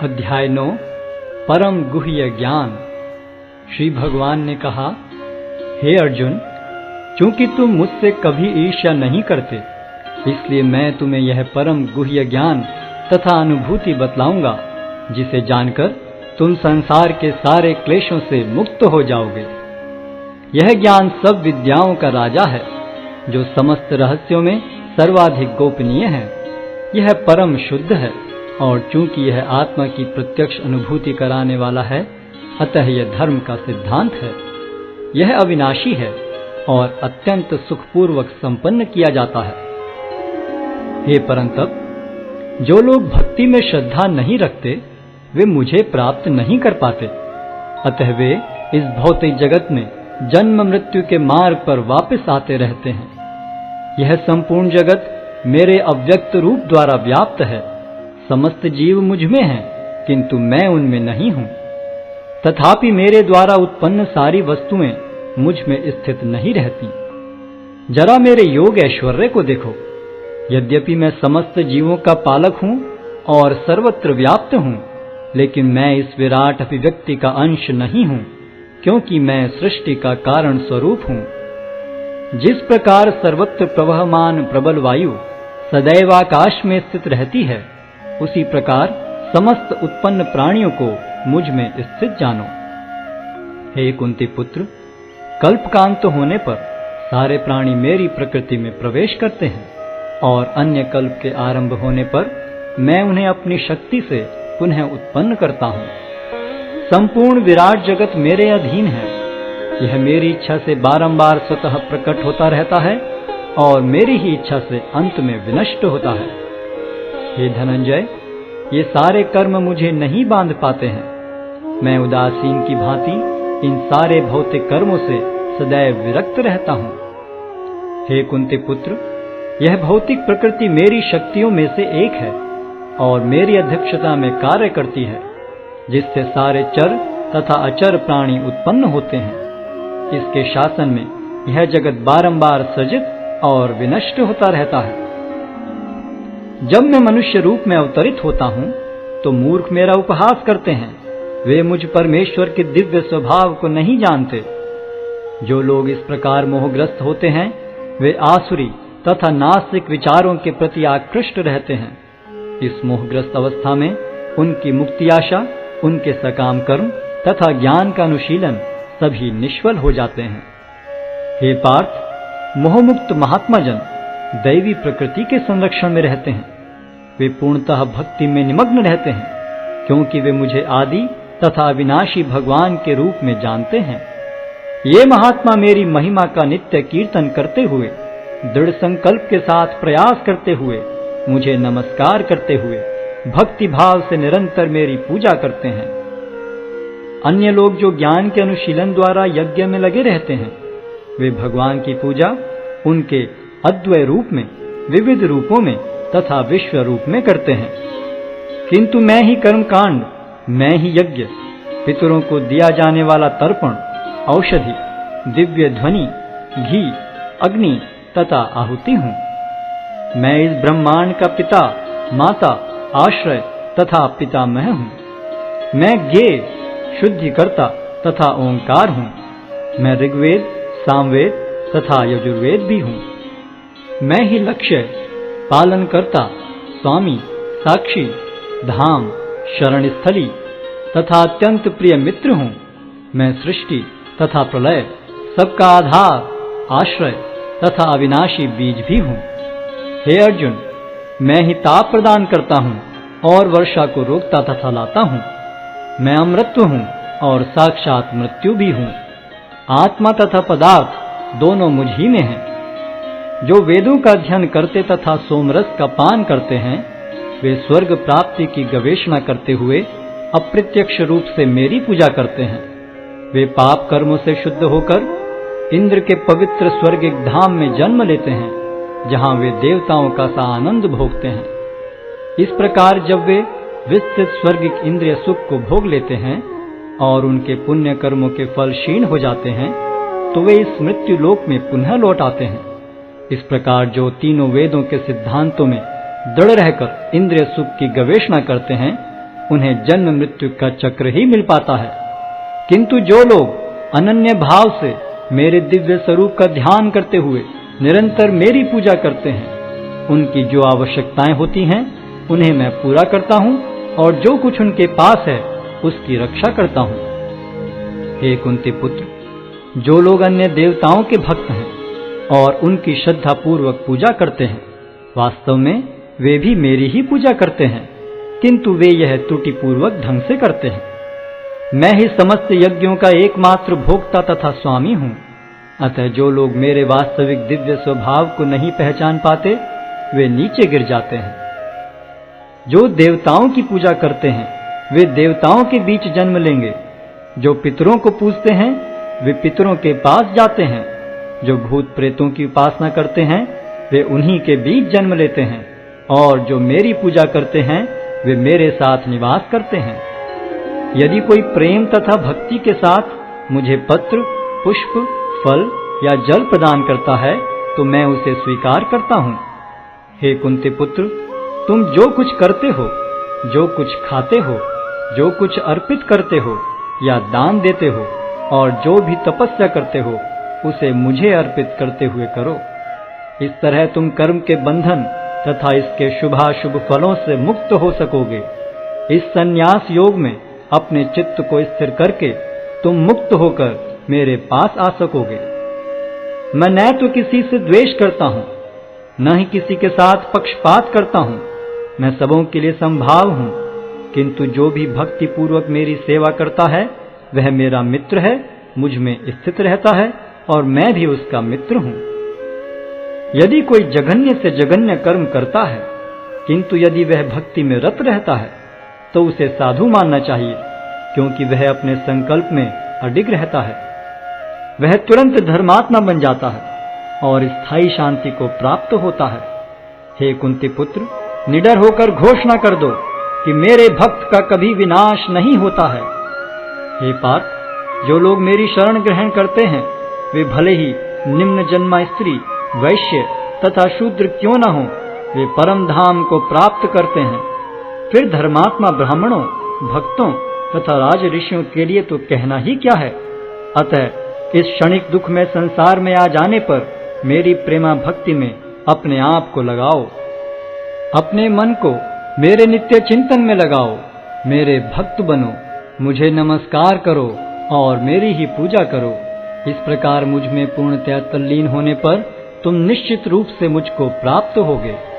अध्याय 9 परम गुह्य ज्ञान। श्री भगवान ने कहा, हे अर्जुन, चूंकि तुम मुझसे कभी ईर्ष्या नहीं करते, इसलिए मैं तुम्हें यह परम गुह्य ज्ञान तथा अनुभूति बतलाऊंगा, जिसे जानकर तुम संसार के सारे क्लेशों से मुक्त हो जाओगे। यह ज्ञान सब विद्याओं का राजा है, जो समस्त रहस्यों में सर्वाधिक गोपनीय है। यह परम शुद्ध है, और चूंकि यह आत्मा की प्रत्यक्ष अनुभूति कराने वाला है, अतः यह धर्म का सिद्धांत है। यह अविनाशी है और अत्यंत सुखपूर्वक संपन्न किया जाता है। हे परंतप, जो लोग भक्ति में श्रद्धा नहीं रखते, वे मुझे प्राप्त नहीं कर पाते। अतः वे इस भौतिक जगत में जन्म मृत्यु के मार्ग पर वापस आते रहते हैं। यह संपूर्ण जगत मेरे अव्यक्त रूप द्वारा व्याप्त है। समस्त जीव मुझ में हैं, किंतु मैं उनमें नहीं हूं। तथापि मेरे द्वारा उत्पन्न सारी वस्तुएं मुझ में स्थित नहीं रहती। जरा मेरे योग ऐश्वर्य को देखो। यद्यपि मैं समस्त जीवों का पालक हूं और सर्वत्र व्याप्त हूं, लेकिन मैं इस विराट अभिव्यक्ति का अंश नहीं हूं, क्योंकि मैं सृष्टि का कारण स्वरूप हूं। जिस प्रकार सर्वत्र प्रवहमान प्रबल वायु सदैव आकाश में स्थित रहती है, उसी प्रकार समस्त उत्पन्न प्राणियों को मुझ में स्थित जानो। हे कुंती पुत्र, कल्पकांत होने पर सारे प्राणी मेरी प्रकृति में प्रवेश करते हैं, और अन्य कल्प के आरंभ होने पर मैं उन्हें अपनी शक्ति से पुनः उत्पन्न करता हूँ। संपूर्ण विराट जगत मेरे अधीन है। यह मेरी इच्छा से बारंबार स्वतः प्रकट होता रहता है और मेरी ही इच्छा से अंत में विनष्ट होता है। हे धनंजय, ये सारे कर्म मुझे नहीं बांध पाते हैं। मैं उदासीन की भांति इन सारे भौतिक कर्मों से सदैव विरक्त रहता हूँ। हे कुंती पुत्र, यह भौतिक प्रकृति मेरी शक्तियों में से एक है और मेरी अध्यक्षता में कार्य करती है, जिससे सारे चर तथा अचर प्राणी उत्पन्न होते हैं। इसके शासन में यह जगत बारंबार सृजित और विनष्ट होता रहता है। जब मैं मनुष्य रूप में अवतरित होता हूँ, तो मूर्ख मेरा उपहास करते हैं। वे मुझ परमेश्वर के दिव्य स्वभाव को नहीं जानते। जो लोग इस प्रकार मोहग्रस्त होते हैं, वे आसुरी तथा नास्तिक विचारों के प्रति आकृष्ट रहते हैं। इस मोहग्रस्त अवस्था में उनकी मुक्ति आशा, उनके सकाम कर्म तथा ज्ञान का अनुशीलन सभी निष्फल हो जाते हैं। हे पार्थ, मोहमुक्त महात्मा जन दैवी प्रकृति के संरक्षण में रहते हैं। वे पूर्णतः भक्ति में निमग्न रहते हैं, क्योंकि वे मुझे आदि तथा अविनाशी भगवान के रूप में जानते हैं। ये महात्मा मेरी महिमा का नित्य कीर्तन करते हुए, दृढ़ संकल्प के साथ प्रयास करते हुए, मुझे नमस्कार करते हुए भक्ति भाव से निरंतर मेरी पूजा करते हैं। अन्य लोग जो ज्ञान के अनुशीलन द्वारा यज्ञ में लगे रहते हैं, वे भगवान की पूजा उनके अद्वय रूप में, विविध रूपों में तथा विश्व रूप में करते हैं। किंतु मैं ही कर्मकांड, मैं ही यज्ञ, पितरों को दिया जाने वाला तर्पण, औषधि, दिव्य ध्वनि, घी, अग्नि तथा आहुति हूँ। मैं इस ब्रह्मांड का पिता, माता, आश्रय तथा पितामह हूँ। मैं ज्ञेय, शुद्धिकर्ता तथा ओंकार हूँ। मैं ऋग्वेद, सामवेद तथा यजुर्वेद भी हूँ। मैं ही लक्ष्य, पालनकर्ता, स्वामी, साक्षी, धाम, शरण स्थली तथा अत्यंत प्रिय मित्र हूँ। मैं सृष्टि तथा प्रलय, सबका आधार, आश्रय तथा अविनाशी बीज भी हूँ। हे अर्जुन, मैं ही ताप प्रदान करता हूँ और वर्षा को रोकता तथा लाता हूँ। मैं अमृतत्व हूँ और साक्षात मृत्यु भी हूँ। आत्मा तथा पदार्थ दोनों मुझ ही में हैं। जो वेदों का अध्ययन करते तथा सोमरस का पान करते हैं, वे स्वर्ग प्राप्ति की गवेषणा करते हुए अप्रत्यक्ष रूप से मेरी पूजा करते हैं। वे पाप कर्मों से शुद्ध होकर इंद्र के पवित्र स्वर्गिक धाम में जन्म लेते हैं, जहां वे देवताओं का सा आनंद भोगते हैं। इस प्रकार जब वे विस्तृत स्वर्गिक इंद्रिय सुख को भोग लेते हैं और उनके पुण्य कर्मों के फल क्षीण हो जाते हैं, तो वे इस मृत्यु लोक में पुनः लौट आते हैं। इस प्रकार जो तीनों वेदों के सिद्धांतों में दृढ़ रहकर इंद्रिय सुख की गवेषणा करते हैं, उन्हें जन्म मृत्यु का चक्र ही मिल पाता है। किंतु जो लोग अनन्य भाव से मेरे दिव्य स्वरूप का ध्यान करते हुए निरंतर मेरी पूजा करते हैं, उनकी जो आवश्यकताएं होती हैं उन्हें मैं पूरा करता हूं और जो कुछ उनके पास है उसकी रक्षा करता हूं। हे कुंती पुत्र, जो लोग अन्य देवताओं के भक्त हैं और उनकी श्रद्धा पूर्वक पूजा करते हैं, वास्तव में वे भी मेरी ही पूजा करते हैं, किंतु वे यह त्रुटिपूर्वक ढंग से करते हैं। मैं ही समस्त यज्ञों का एकमात्र भोक्ता तथा स्वामी हूं। अतः जो लोग मेरे वास्तविक दिव्य स्वभाव को नहीं पहचान पाते, वे नीचे गिर जाते हैं। जो देवताओं की पूजा करते हैं, वे देवताओं के बीच जन्म लेंगे। जो पितरों को पूजते हैं, वे पितरों के पास जाते हैं। जो भूत प्रेतों की उपासना करते हैं, वे उन्हीं के बीच जन्म लेते हैं। और जो मेरी पूजा करते हैं, वे मेरे साथ निवास करते हैं। यदि कोई प्रेम तथा भक्ति के साथ मुझे पत्र, पुष्प, फल या जल प्रदान करता है, तो मैं उसे स्वीकार करता हूं। हे कुंती पुत्र, तुम जो कुछ करते हो, जो कुछ खाते हो, जो कुछ अर्पित करते हो या दान देते हो, और जो भी तपस्या करते हो, उसे मुझे अर्पित करते हुए करो। इस तरह तुम कर्म के बंधन तथा इसके शुभाशुभ फलों से मुक्त हो सकोगे। इस संन्यास योग में अपने चित्त को स्थिर करके तुम मुक्त होकर मेरे पास आ सकोगे। मैं न तो किसी से द्वेष करता हूं, न ही किसी के साथ पक्षपात करता हूं। मैं सबों के लिए समभाव हूं, किंतु जो भी भक्ति पूर्वक मेरी सेवा करता है, वह मेरा मित्र है, मुझ में स्थित रहता है और मैं भी उसका मित्र हूं। यदि कोई जघन्य से जघन्य कर्म करता है, किंतु यदि वह भक्ति में रत रहता है, तो उसे साधु मानना चाहिए, क्योंकि वह अपने संकल्प में अडिग रहता है। वह तुरंत धर्मात्मा बन जाता है और स्थायी शांति को प्राप्त होता है। हे कुंती पुत्र, निडर होकर घोषणा कर दो कि मेरे भक्त का कभी विनाश नहीं होता है। हे पार्थ, जो लोग मेरी शरण ग्रहण करते हैं, वे भले ही निम्न जन्मा स्त्री, वैश्य तथा शूद्र क्यों न हो, वे परम धाम को प्राप्त करते हैं। फिर धर्मात्मा ब्राह्मणों, भक्तों तथा राज ऋषियों के लिए तो कहना ही क्या है। अतः इस क्षणिक दुख में संसार में आ जाने पर मेरी प्रेमा भक्ति में अपने आप को लगाओ। अपने मन को मेरे नित्य चिंतन में लगाओ। मेरे भक्त बनो, मुझे नमस्कार करो और मेरी ही पूजा करो। इस प्रकार मुझ में पूर्णतया तल्लीन होने पर तुम निश्चित रूप से मुझको प्राप्त होगे।